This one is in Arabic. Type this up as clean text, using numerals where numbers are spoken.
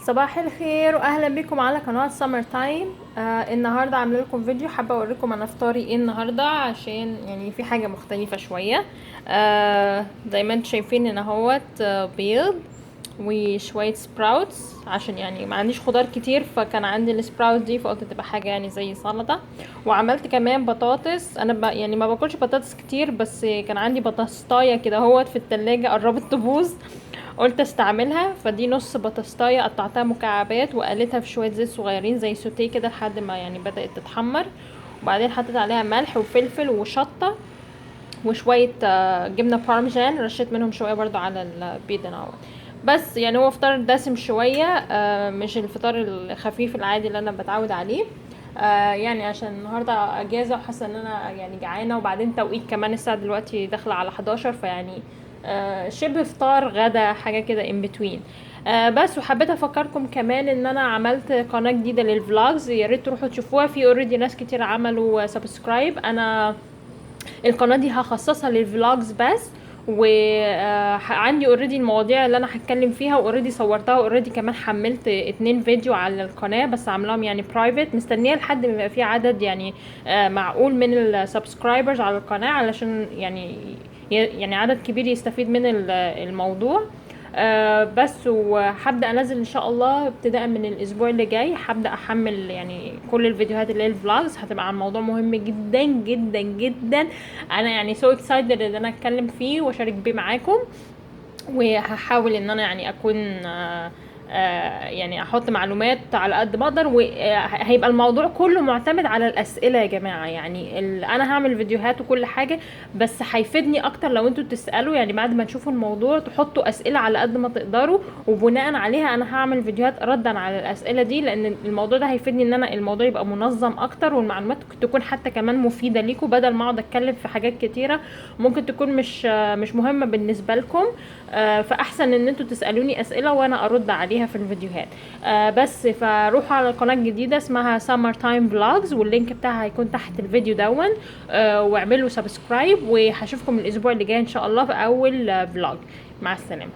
صباح الخير واهلا بكم على قناه سمر تايم. النهارده عامله لكم فيديو، حابه اوريكم انا افطاري ايه النهارده عشان يعني في حاجه مختلفه شويه. زي ما انتم شايفين هنا اهوت بيض وشويه سبراوتس، عشان يعني ما عنديش خضار كتير فكان عندي السبراوت دي فقلت تبقى حاجه يعني زي سلطه. وعملت كمان بطاطس، انا يعني ما باكلش بطاطس كتير بس كان عندي بطاطسايه كده اهوت في التلاجة قربت تبوظ، قلت استعملها. فدي نص بطاطسايه قطعتها مكعبات وقليتها في شويه زيت صغيرين زي سوتيه كده لحد ما يعني بدات تتحمر، وبعدين حطيت عليها ملح وفلفل وشطه وشويه جبنه بارمجان، رشيت منهم شويه برضو على البيض اهوت. بس يعني هو فطار دسم شويه، مش الفطار الخفيف العادي اللي انا بتعود عليه. يعني عشان النهارده اجازه وحاسه ان انا يعني جعانه، وبعدين توقيت كمان الساعه دلوقتي داخله على 11 فيعني شبه فطار غدا حاجه كده in between. بس وحبيت افكركم كمان ان انا عملت قناه جديده للفلوجز، يا ريت تروحوا تشوفوها، في اوريدي ناس كتير عملوا سبسكرايب. انا القناه دي هخصصها للفلوجز بس، وعندي اوريدي المواضيع اللي انا هتكلم فيها واوريدي صورتها، واوريدي كمان حملت 2 فيديو على القناه بس عاملاهم يعني برايفت، مستنيه لحد ما يبقى في عدد يعني معقول من السبسكرايبرز على القناه علشان يعني عدد كبير يستفيد من الموضوع. بس وهبدا انزل ان شاء الله ابتداء من الاسبوع اللي جاي، هبدا احمل يعني كل الفيديوهات اللي هي الفلوجز، هتبقى عن موضوع مهم جدا جدا جدا. انا يعني سو اكسايتد ان انا اتكلم فيه واشارك بيه معاكم، وهحاول ان انا يعني اكون يعني احط معلومات على قد ما اقدر، وهيبقى الموضوع كله معتمد على الاسئله يا جماعه. يعني انا هعمل فيديوهات وكل حاجه، بس هيفيدني اكتر لو انتوا تسالوا، يعني بعد ما تشوفوا الموضوع تحطوا اسئله على قد ما تقدروا، وبناء عليها انا هعمل فيديوهات ردا على الاسئله دي، لان الموضوع ده هيفيدني ان انا الموضوع يبقى منظم اكتر، والمعلومات تكون حتى كمان مفيده ليكم، بدل ما اقعد اتكلم في حاجات كتيره ممكن تكون مش مهمه بالنسبه لكم. فاحسن ان انتوا تسالوني اسئله وانا ارد عليها في الفيديوهات. بس فروحوا على القناه الجديده اسمها سمر تايم فلوجز، واللينك بتاعها هيكون تحت الفيديو دون. واعملوا سبسكرايب، وهشوفكم الاسبوع اللي جاي ان شاء الله في اول فلوج. مع السلامه.